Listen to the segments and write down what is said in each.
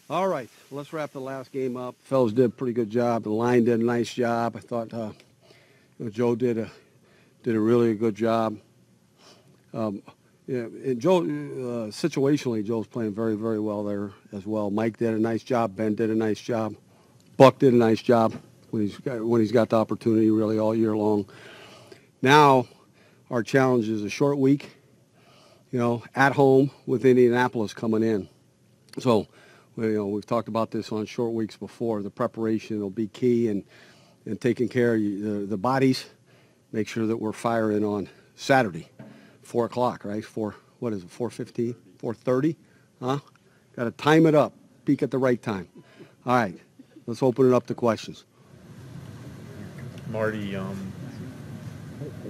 All right, let's wrap the last game up. Fellas did a pretty good job. The line did a nice job. I thought Joe did a really good job. Yeah, and Joe, situationally, Joe's playing very, very well there as well. Mike did a nice job. Ben did a nice job. Buck did a nice job when he's got the opportunity really all year long. Now, our challenge is a short week, at home with Indianapolis coming in. So, we've talked about this on short weeks before. The preparation will be key, and taking care of the bodies. Make sure that we're firing on Saturday, 4 o'clock, right? What is it? 4:15, 4:30, huh? Got to time it up. Peak at the right time. All right, let's open it up to questions. Marty,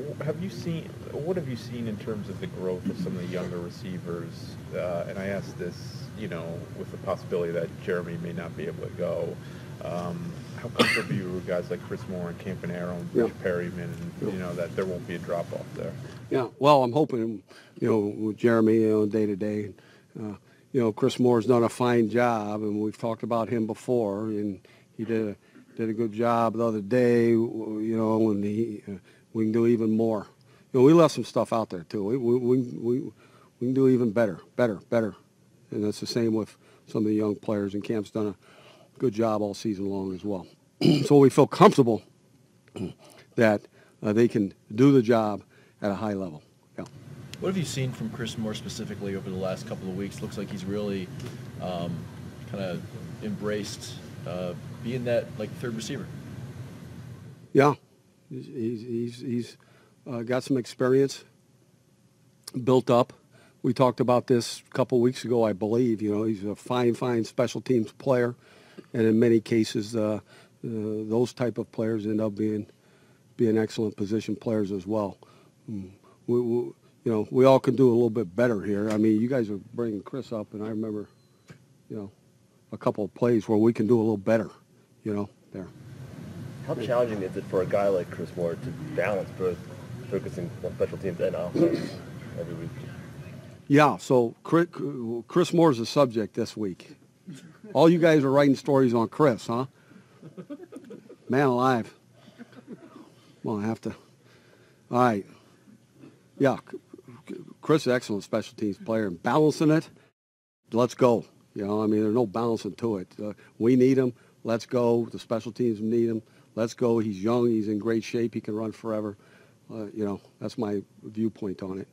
what have you seen in terms of the growth of some of the younger receivers? And I ask this, with the possibility that Jeremy may not be able to go. How comfortable are you with guys like Chris Moore and Campanaro and Bruce Perryman, and that there won't be a drop off there? Yeah, well, I'm hoping, with Jeremy, day to day. Chris Moore's done a fine job, and we've talked about him before, and he did a good job the other day. And we can do even more. We left some stuff out there too. We can do even better, and that's the same with some of the young players. And Camp's done a good job all season long as well. So we feel comfortable that they can do the job at a high level. Yeah. What have you seen from Chris Moore specifically over the last couple of weeks? Looks like he's really kind of embraced being that third receiver. Yeah, he's got some experience built up. We talked about this a couple of weeks ago, I believe. He's a fine special teams player, and in many cases, those type of players end up being excellent position players as well. We all can do a little bit better here. I mean, you guys are bringing Chris up, and I remember, a couple of plays where we can do a little better, there. How challenging is it for a guy like Chris Moore to balance both focusing on special teams and offense every week? Yeah, so Chris Moore's the subject this week. All you guys are writing stories on Chris, huh? Man alive. Well, I have to. All right. Yeah, Chris is an excellent special teams player. And balancing it, let's go. There's no balancing to it. We need him. Let's go. The special teams need him. Let's go. He's young. He's in great shape. He can run forever. That's my viewpoint on it.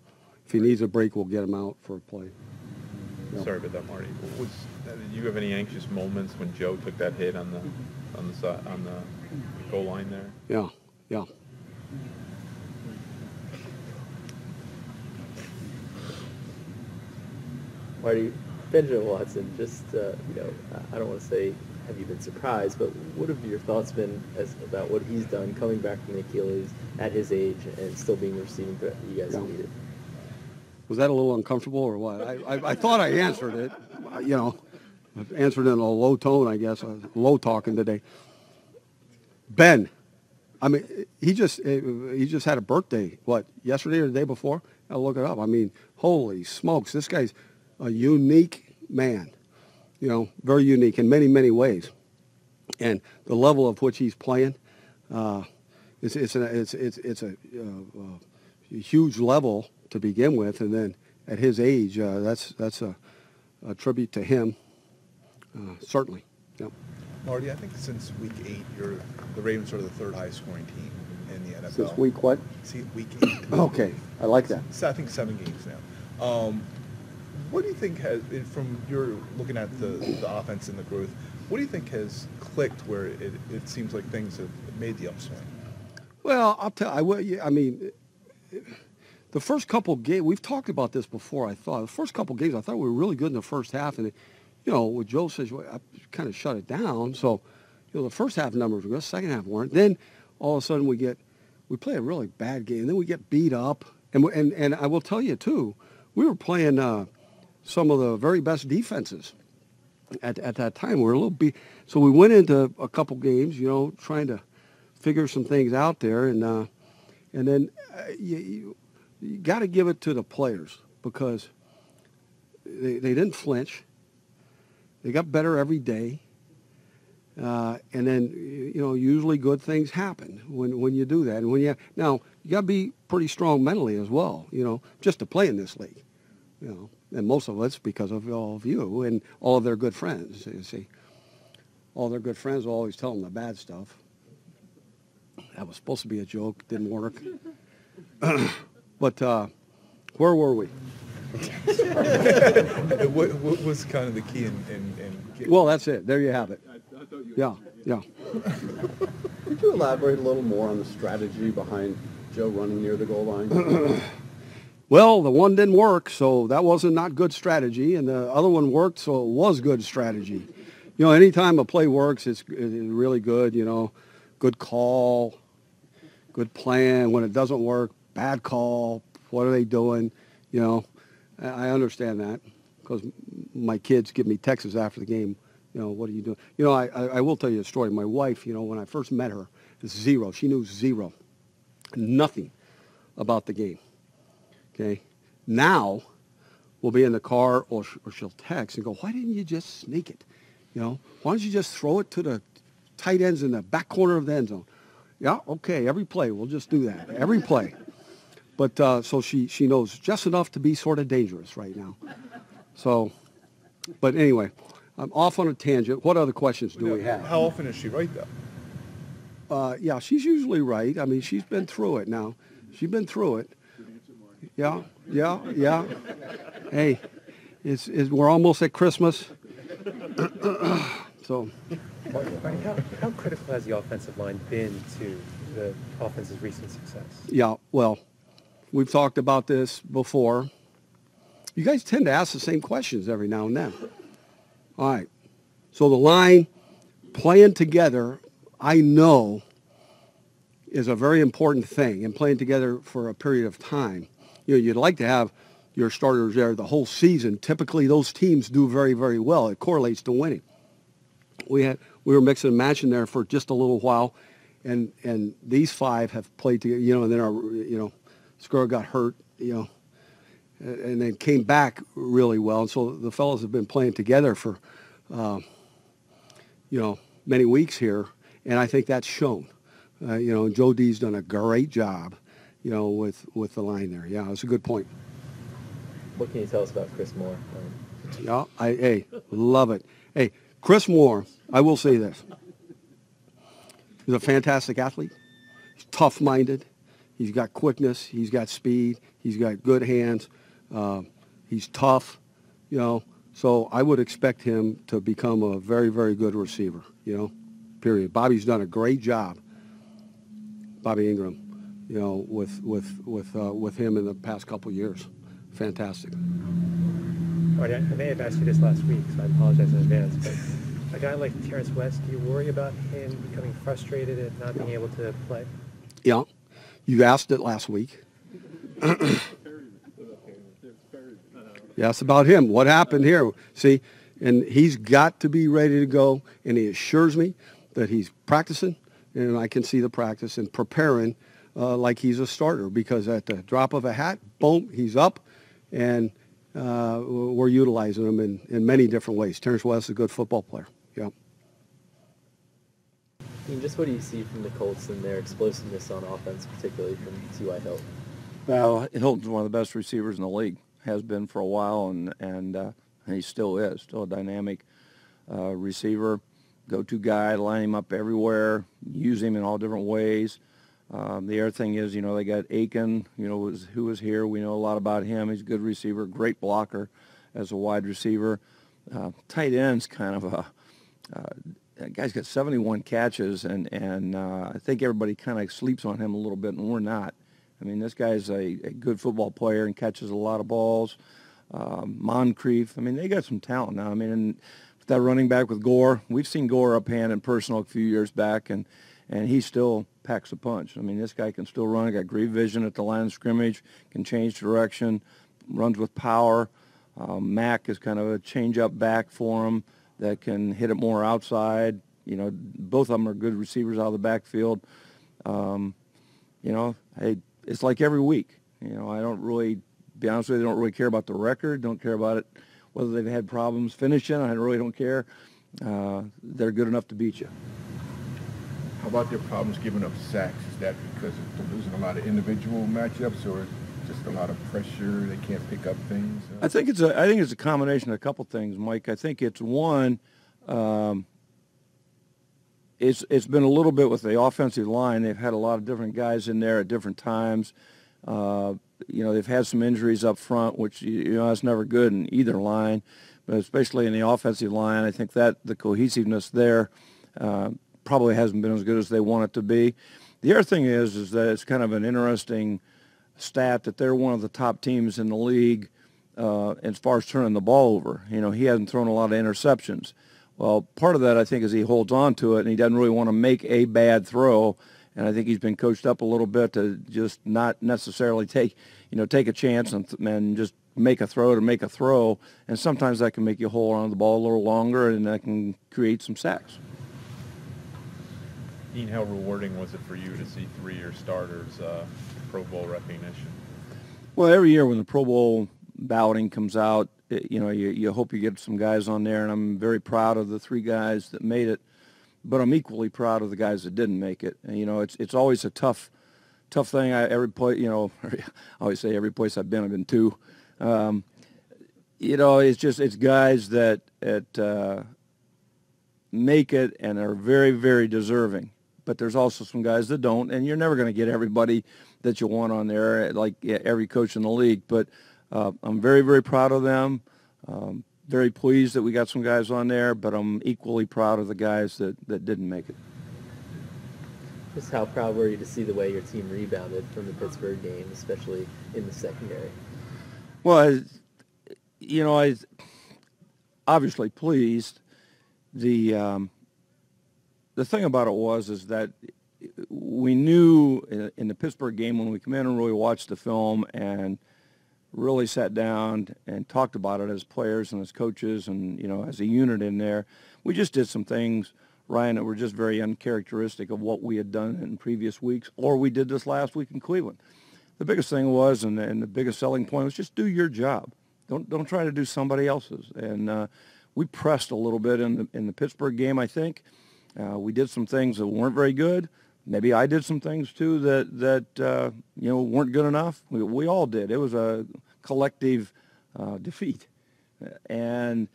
If he needs a break, we'll get him out for a play. Sorry about that, Marty. Did you have any anxious moments when Joe took that hit on the goal line there? Yeah. Marty, Benjamin Watson, just, I don't want to say have you been surprised, but what have your thoughts been about what he's done coming back from the Achilles at his age and still being the receiving threat that you guys needed? Was that a little uncomfortable or what? I thought I answered it. I answered in a low tone, I guess. Low talking today. Ben, he just had a birthday. What, yesterday or the day before? I'll look it up. Holy smokes, this guy's a unique man. Very unique in many, many ways. And the level of which he's playing, it's a huge level to begin with, and then at his age, that's a tribute to him, certainly. Yep. Marty, I think since week 8, the Ravens are the third highest scoring team in the NFL. Since week what? See, week 8. Okay, I like that. So I think 7 games now. What do you think from your looking at the offense and the growth, what do you think has clicked where it seems like things have made the upswing? Well, I'll tell you, the first couple of games, we've talked about this before, I thought. The first couple of games, I thought we were really good in the first half. And, what Joe says, I kind of shut it down. So, the first half numbers were good, second half weren't. Then, all of a sudden, we play a really bad game. Then we get beat up. And I will tell you, too, we were playing some of the very best defenses at that time. We were a little beat. So we went into a couple games, trying to figure some things out there. And then you got to give it to the players because they didn't flinch. They got better every day. And then, usually good things happen when you do that. And now, you got to be pretty strong mentally as well, just to play in this league, And most of it's because of all of you and all of their good friends, you see. All their good friends will always tell them the bad stuff. That was supposed to be a joke. Didn't work. But where were we? What was kind of the key in getting... Well, that's it. There you have it. Yeah. Could you elaborate a little more on the strategy behind Joe running near the goal line? Well, the one didn't work, so that wasn't not good strategy, and the other one worked, so it was good strategy. Anytime a play works, it's really good, good call, good plan. When it doesn't work, bad call, what are they doing? I understand that because my kids give me texts after the game, what are you doing? I will tell you a story. My wife, when I first met her, zero. She knew zero, nothing about the game. Okay. Now, we'll be in the car or she'll text and go, why didn't you just sneak it? Why don't you just throw it to the tight ends in the back corner of the end zone? Yeah, okay, every play. We'll just do that. Every play. But so she knows just enough to be sort of dangerous right now. So, but anyway, I'm off on a tangent. What other questions do we have? How often is she right, though? Yeah, she's usually right. I mean, she's been through it now. She's been through it. Yeah. Hey, we're almost at Christmas. So. Marty, how critical has the offensive line been to the offense's recent success? Yeah, well, we've talked about this before. You guys tend to ask the same questions every now and then. All right. So the line playing together, I know, is a very important thing, and playing together for a period of time. You'd like to have your starters there the whole season. Typically, those teams do very, very well. It correlates to winning. We were mixing and matching there for just a little while, and these five have played together. And then our Skura got hurt, and then came back really well. And so the fellows have been playing together for many weeks here, and I think that's shown. Joe D's done a great job, with the line there. Yeah, it's a good point. What can you tell us about Chris Moore? Yeah, love it. Hey, Chris Moore, I will say this. He's a fantastic athlete. He's tough-minded. He's got quickness. He's got speed. He's got good hands. He's tough, So I would expect him to become a very, very good receiver, period. Bobby's done a great job, Bobby Ingram, with him in the past couple years. Fantastic. Marty, I may have asked you this last week, so I apologize in advance, but a guy like Terrence West, do you worry about him becoming frustrated and not being able to play? Yeah. You asked it last week. Yes, about him. What happened here? See, and he's got to be ready to go, and he assures me that he's practicing, and I can see the practice and preparing like he's a starter, because at the drop of a hat, boom, he's up, and we're utilizing him in many different ways. Terrence West is a good football player. Yeah. Just what do you see from the Colts and their explosiveness on offense, particularly from T.Y. Hilton? Well, Hilton's one of the best receivers in the league. Has been for a while, and he still is. Still a dynamic receiver, go-to guy, line him up everywhere, use him in all different ways. The other thing is, they got Aiken, who was here. We know a lot about him. He's a good receiver, great blocker as a wide receiver. Tight end's kind of that guy's got 71 catches, and I think everybody kind of sleeps on him a little bit, and we're not. I mean, this guy's a good football player and catches a lot of balls. Moncrief, I mean, they got some talent now. I mean, and that running back with Gore, we've seen Gore up hand and personal a few years back, and he still packs a punch. I mean, this guy can still run. Got great vision at the line of scrimmage, can change direction, runs with power. Mack is kind of a change-up back for him that can hit it more outside. Both of them are good receivers out of the backfield. It's like every week. I don't really, be honest with you, don't really care about the record, don't care about it, whether they've had problems finishing, I really don't care. They're good enough to beat you. How about their problems giving up sacks? Is that because they're losing a lot of individual matchups, or just a lot of pressure? They can't pick up things. I think it's a combination of a couple things, Mike. I think it's one. It's been a little bit with the offensive line. They've had a lot of different guys in there at different times. They've had some injuries up front, which that's never good in either line, but especially in the offensive line. I think that the cohesiveness there probably hasn't been as good as they want it to be. The other thing is that it's kind of an interesting stat that they're one of the top teams in the league as far as turning the ball over. He hasn't thrown a lot of interceptions. Well, part of that, I think, is he holds on to it, and he doesn't really want to make a bad throw. And I think he's been coached up a little bit to just not necessarily take a chance and just make a throw to make a throw. And sometimes that can make you hold on to the ball a little longer, and that can create some sacks. Dean, how rewarding was it for you to see 3-year starters Pro Bowl recognition? Well, every year when the Pro Bowl balloting comes out, you hope you get some guys on there, and I'm very proud of the 3 guys that made it, but I'm equally proud of the guys that didn't make it. And, it's always a tough thing. I always say every place I've been 2. It's guys that make it and are very, very deserving. But there's also some guys that don't, and you're never going to get everybody that you want on there, like every coach in the league. But I'm very, very proud of them. Very pleased that we got some guys on there, but I'm equally proud of the guys that didn't make it. Just how proud were you to see the way your team rebounded from the Pittsburgh game, especially in the secondary? Well, I obviously pleased. The thing about it is that we knew in the Pittsburgh game when we come in and really watched the film and really sat down and talked about it as players and as coaches and, as a unit in there, we just did some things, Ryan, that were just very uncharacteristic of what we had done in previous weeks, or we did this last week in Cleveland. The biggest thing was, and the biggest selling point was, just do your job. Don't try to do somebody else's. And we pressed a little bit in the Pittsburgh game, I think. We did some things that weren't very good. Maybe I did some things too that weren't good enough. We all did. It was a collective defeat, and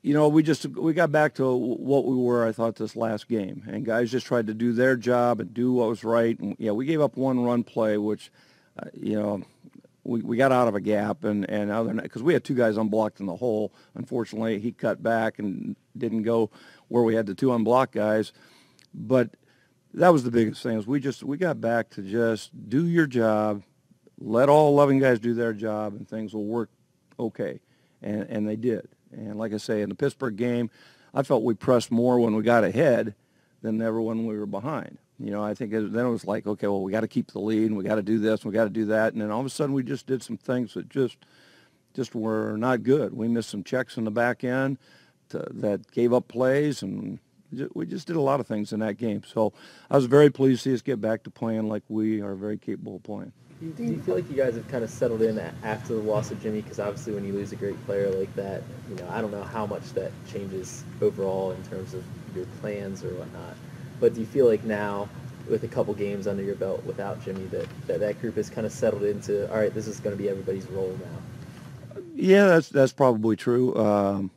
we got back to what we were. I thought this last game, and guys just tried to do their job and do what was right. And we gave up one run play, which we got out of a gap, and other than that, because we had 2 guys unblocked in the hole. Unfortunately, he cut back and didn't go where we had the 2 unblocked guys, but that was the biggest thing. Is we got back to just do your job, let all 11 guys do their job, and things will work okay. And they did. And like I say, in the Pittsburgh game, I felt we pressed more when we got ahead than ever when we were behind. I think then it was like, okay, well, we got to keep the lead, and we got to do this, and we got to do that. And then all of a sudden we just did some things that just were not good. We missed some checks in the back end that gave up plays, and we just did a lot of things in that game. So I was very pleased to see us get back to playing like we are very capable of playing. Do you feel like you guys have kind of settled in after the loss of Jimmy? Because obviously when you lose a great player like that, I don't know how much that changes overall in terms of your plans or whatnot. But do you feel like now, with a couple games under your belt without Jimmy, that group has kind of settled into, all right, this is going to be everybody's role now? Yeah, that's probably true.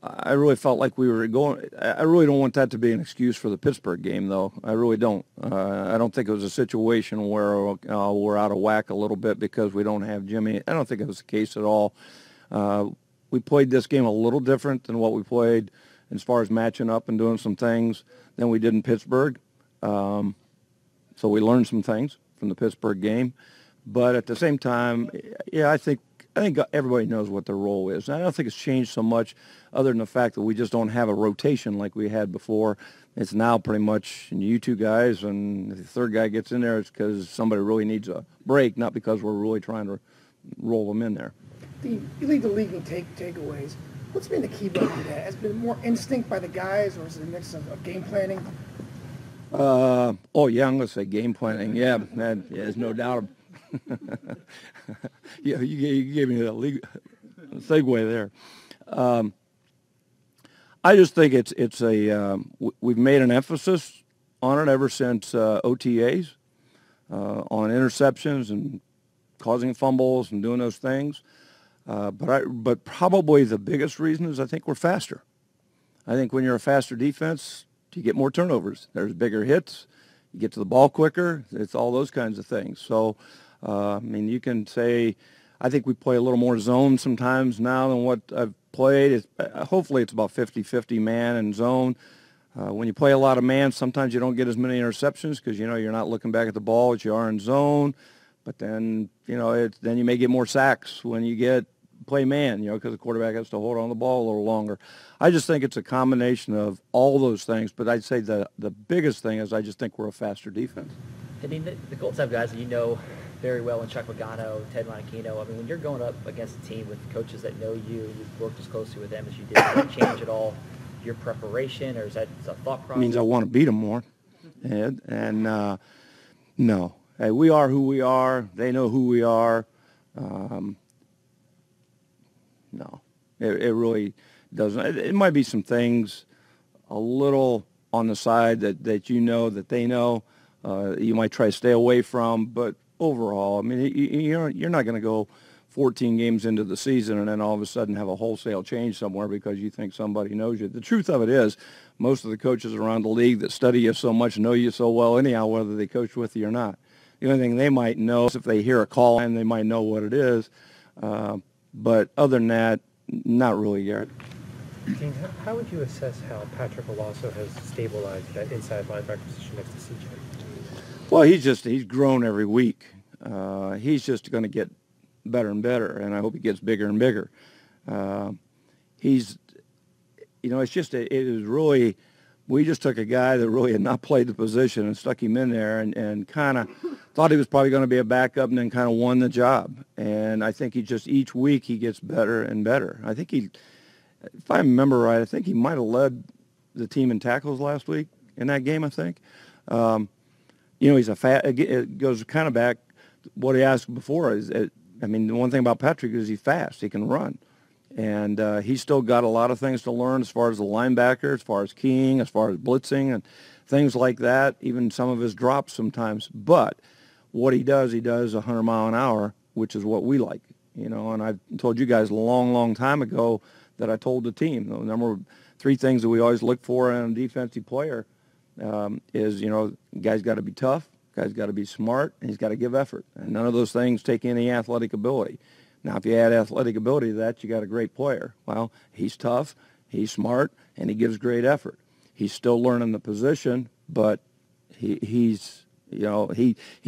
I really felt like we were going. I really don't want that to be an excuse for the Pittsburgh game, though. I really don't. I don't think it was a situation where we're out of whack a little bit because we don't have Jimmy. I don't think it was the case at all. We played this game a little different than what we played as far as matching up and doing some things than we did in Pittsburgh. So we learned some things from the Pittsburgh game. But at the same time, I think everybody knows what their role is. And I don't think it's changed so much other than the fact that we just don't have a rotation like we had before. It's now pretty much you 2 guys, and if the third guy gets in there, it's because somebody really needs a break, not because we're really trying to roll them in there. You lead the league in takeaways. What's been the key behind that? Has it been more instinct by the guys, or is it a mix of game planning? I'm going to say game planning. Yeah, there's no doubt. Yeah, you gave me a segue there. I just think we've made an emphasis on it ever since OTAs, on interceptions and causing fumbles and doing those things. But probably the biggest reason is I think we're faster. I think when you're a faster defense, you get more turnovers. There's bigger hits. You get to the ball quicker. It's all those kinds of things. So, I mean, you can say, I think we play a little more zone sometimes now than what I've played. Hopefully it's about 50-50 man and zone. When you play a lot of man, sometimes you don't get as many interceptions because, you're not looking back at the ball as you are in zone. But then, then you may get more sacks when you play man, because the quarterback has to hold on the ball a little longer. I just think it's a combination of all those things, but I'd say the biggest thing is I just think we're a faster defense. I mean, the Colts have guys that you know very well, in Chuck Pagano, Ted Monachino. I mean, when you're going up against a team with coaches that know you, and you've worked as closely with them as you did, does that change at all your preparation, or is that a thought process? It means I want to beat them more. And no. Hey, we are who we are. They know who we are. No, it really doesn't. It might be some things a little on the side that that they know. You might try to stay away from, but overall, I mean, you're not going to go 14 games into the season and then all of a sudden have a wholesale change somewhere because you think somebody knows you. The truth of it is, most of the coaches around the league that study you so much know you so well anyhow, whether they coach with you or not. The only thing they might know is if they hear a call and they might know what it is. But other than that, not really, Garrett. Dean, how would you assess how Patrick Oloso has stabilized that inside linebacker position next to CJ? Well, he's grown every week. He's just going to get better and better, and I hope he gets bigger and bigger. It is really, we just took a guy that really had not played the position and stuck him in there and kind of thought he was probably going to be a backup and then kind of won the job. And I think each week he gets better and better. I think if I remember right, I think he might have led the team in tackles last week in that game, I think. He's it goes kind of back what he asked before the one thing about Patrick is he's fast. He can run. And he's still got a lot of things to learn as far as the linebacker, as far as keying, as far as blitzing and things like that, even some of his drops sometimes. But what he does 100 mile an hour, which is what we like, and I've told you guys a long, long time ago that I told the team, the number 3 things that we always look for in a defensive player is, guy's got to be tough, guy's got to be smart, and he's got to give effort. And none of those things take any athletic ability. Now, if you add athletic ability to that, you got a great player. Well, he's tough, he's smart, and he gives great effort. He's still learning the position, but he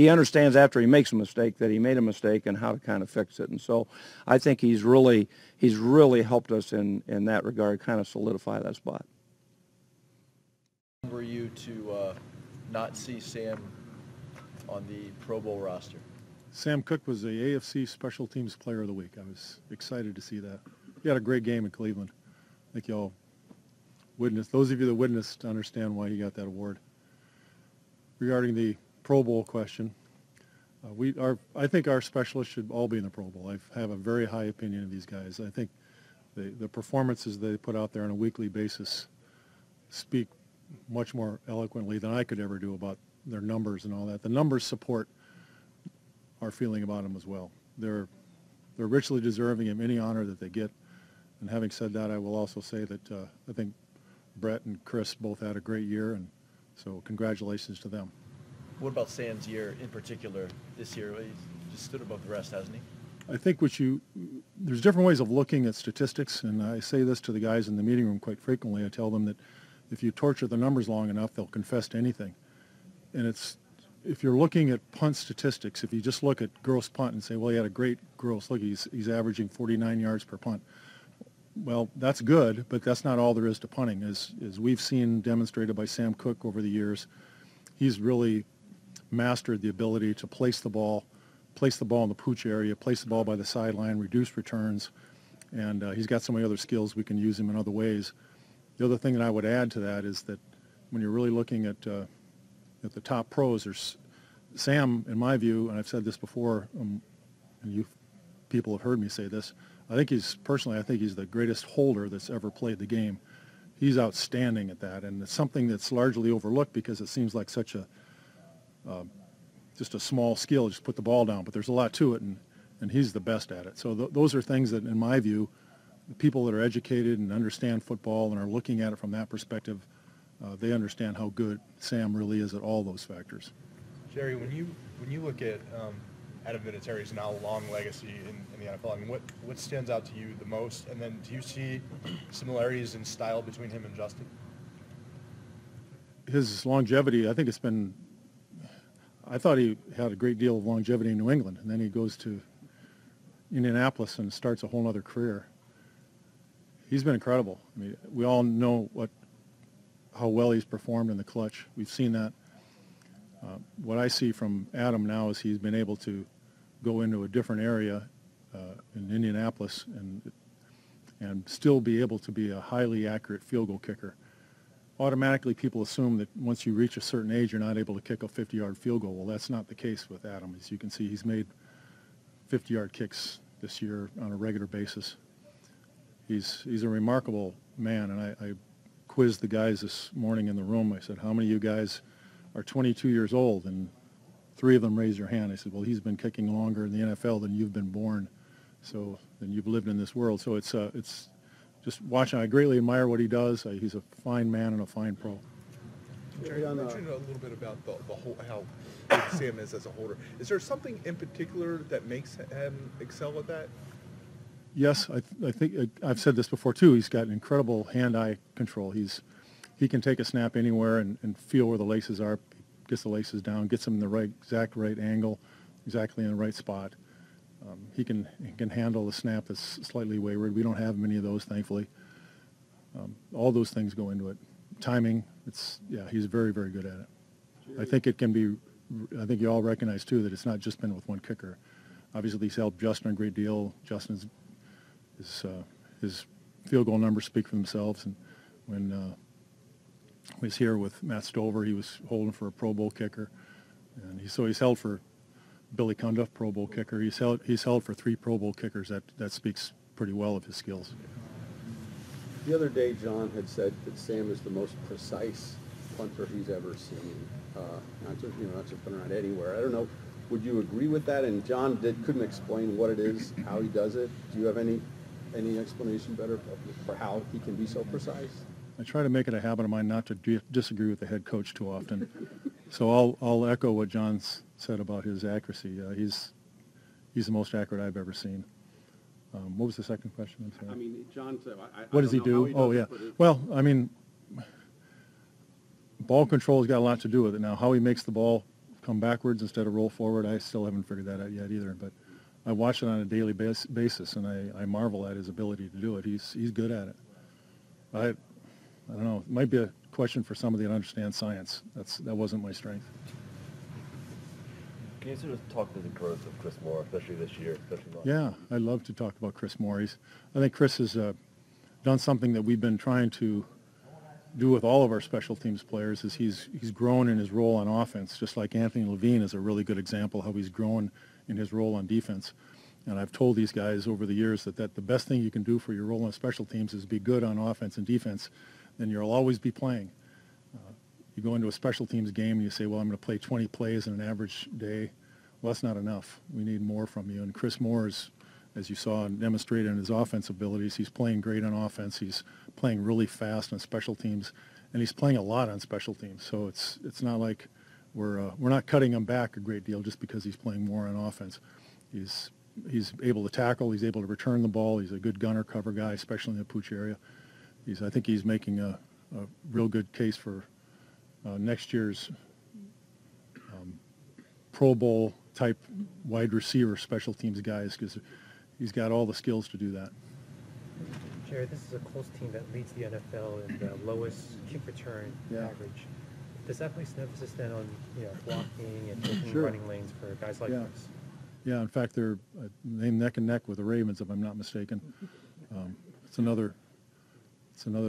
understands after he makes a mistake that he made a mistake and how to kind of fix it. And so I think he's really helped us in that regard, kind of solidify that spot. Were you to not see Sam on the Pro Bowl roster? Sam Cook was the AFC Special Teams Player of the Week. I was excited to see that. He had a great game in Cleveland. I think y'all witnessed, those of you that witnessed understand why he got that award. Regarding the Pro Bowl question, I think our specialists should all be in the Pro Bowl. I have a very high opinion of these guys. I think the performances they put out there on a weekly basis speak much more eloquently than I could ever do about their numbers and all that. The numbers support our feeling about them as well. They're richly deserving of any honor that they get. And having said that, I will also say that I think Brett and Chris both had a great year, and so congratulations to them. What about Sam's year in particular this year? He's just stood above the rest, hasn't he? I think there's different ways of looking at statistics, and I say this to the guys in the meeting room quite frequently. I tell them that if you torture the numbers long enough, they'll confess to anything. And if you're looking at punt statistics, if you just look at gross punt and say, well, he had a great gross, look, he's averaging 49 yards per punt. Well, that's good, but that's not all there is to punting. As we've seen demonstrated by Sam Cook over the years, he's really mastered the ability to place the ball in the pooch area, place the ball by the sideline, reduce returns, and he's got so many other skills we can use him in other ways. The other thing that I would add to that is that when you're really looking at the top pros, Sam, in my view, and I've said this before, and you people have heard me say this, I think he's the greatest holder that's ever played the game. He's outstanding at that, and it's something that's largely overlooked because it seems like such a just a small skill, just put the ball down, but there's a lot to it, and he's the best at it. So those are things that, in my view, the people that are educated and understand football and are looking at it from that perspective, they understand how good Sam really is at all those factors. Jerry, when you look at Adam Vinatieri's now long legacy in the NFL, I mean, what stands out to you the most? And then do you see similarities in style between him and Justin? His longevity, I thought he had a great deal of longevity in New England, and then he goes to Indianapolis and starts a whole other career. He's been incredible. I mean, we all know how well he's performed in the clutch. We've seen that. What I see from Adam now is he's been able to go into a different area in Indianapolis and still be able to be a highly accurate field goal kicker. Automatically, people assume that once you reach a certain age, you're not able to kick a 50-yard field goal. Well, that's not the case with Adam. As you can see, he's made 50-yard kicks this year on a regular basis. He's a remarkable man, and I quizzed the guys this morning in the room. I said, how many of you guys are 22 years old? And 3 of them raised their hand. I said, well, he's been kicking longer in the NFL than you've been born, so than you've lived in this world. So it's just watching. I greatly admire what he does. He's a fine man and a fine pro. Jerry, you mentioned a little bit about the whole, how good Sam is as a holder. Is there something in particular that makes him excel at that? Yes, I think I've said this before too. He's got incredible hand-eye control. He can take a snap anywhere and feel where the laces are, gets the laces down, gets them in the exact right angle, exactly in the right spot. He can handle the snap that's slightly wayward. We don't have many of those, thankfully. All those things go into it. Timing, he's very, very good at it. I think I think you all recognize too that it's not just been with one kicker. Obviously, he's helped Justin a great deal. Justin's his field goal numbers speak for themselves. And when he was here with Matt Stover, he was holding for a Pro Bowl kicker, and he's held for Billy Cundiff, Pro Bowl kicker. He's held for 3 Pro Bowl kickers. That speaks pretty well of his skills. The other day, John had said that Sam is the most precise punter he's ever seen. Not just punter around anywhere. I don't know. Would you agree with that? And John couldn't explain what it is, how he does it. Do you have any explanation better for how he can be so precise? I try to make it a habit of mine not to disagree with the head coach too often. So I'll echo what John's said about his accuracy. He's the most accurate I've ever seen. What was the second question? I mean, John said, what does he do? Oh, yeah. Well, I mean, ball control has got a lot to do with it. Now, how he makes the ball come backwards instead of roll forward, I still haven't figured that out yet either. But I watch it on a daily basis, and I marvel at his ability to do it. He's good at it. I don't know. It might be a question for somebody that understands science. That wasn't my strength. Can you sort of talk to the growth of Chris Moore, especially this year? Yeah, I'd love to talk about Chris Moore. I think Chris has done something that we've been trying to do with all of our special teams players. Is he's grown in his role on offense, just like Anthony Levine is a really good example how he's grown in his role on defense. And I've told these guys over the years that the best thing you can do for your role on special teams is be good on offense and defense. Then you'll always be playing. You go into a special teams game and you say, well, I'm going to play 20 plays in an average day. Well, that's not enough. We need more from you. And Chris Moore is, as you saw and demonstrated in his offensive abilities, he's playing great on offense. He's playing really fast on special teams, and he's playing a lot on special teams. So it's not like we're not cutting him back a great deal just because he's playing more on offense. He's able to tackle. He's able to return the ball. He's a good gunner cover guy, especially in the pooch area. I think he's making a real good case for next year's Pro Bowl type wide receiver special teams guys, because he's got all the skills to do that. Jerry, this is a close team that leads the NFL in the lowest kick return average. Does that place an emphasis then on blocking and taking running lanes for guys like this? Yeah, in fact, they're named neck and neck with the Ravens, if I'm not mistaken. It's another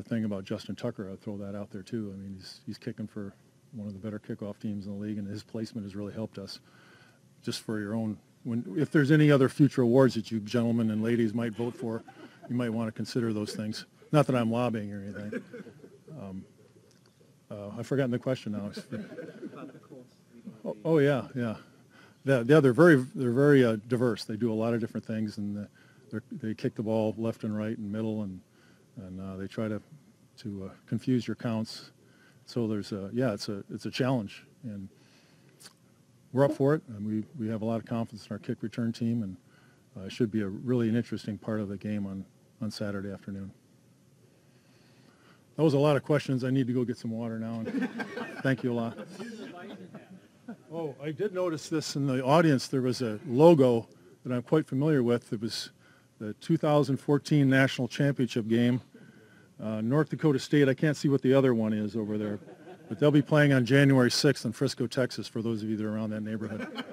thing about Justin Tucker. I'll throw that out there too. I mean, he's kicking for one of the better kickoff teams in the league, and his placement has really helped us. Just for your own, if there's any other future awards that you gentlemen and ladies might vote for, you might want to consider those things. Not that I'm lobbying or anything. I've forgotten the question now. Oh yeah. They're very diverse. They do a lot of different things, and they kick the ball left and right and middle, and they try to confuse your counts. So there's it's a challenge, and we're up for it. And we have a lot of confidence in our kick return team, and it should be really an interesting part of the game on Saturday afternoon. That was a lot of questions. I need to go get some water now. And thank you a lot. Oh, I did notice this in the audience. There was a logo that I'm quite familiar with. It was the 2014 National Championship game. North Dakota State, I can't see what the other one is over there, but they'll be playing on January 6th in Frisco, Texas, for those of you that are around that neighborhood.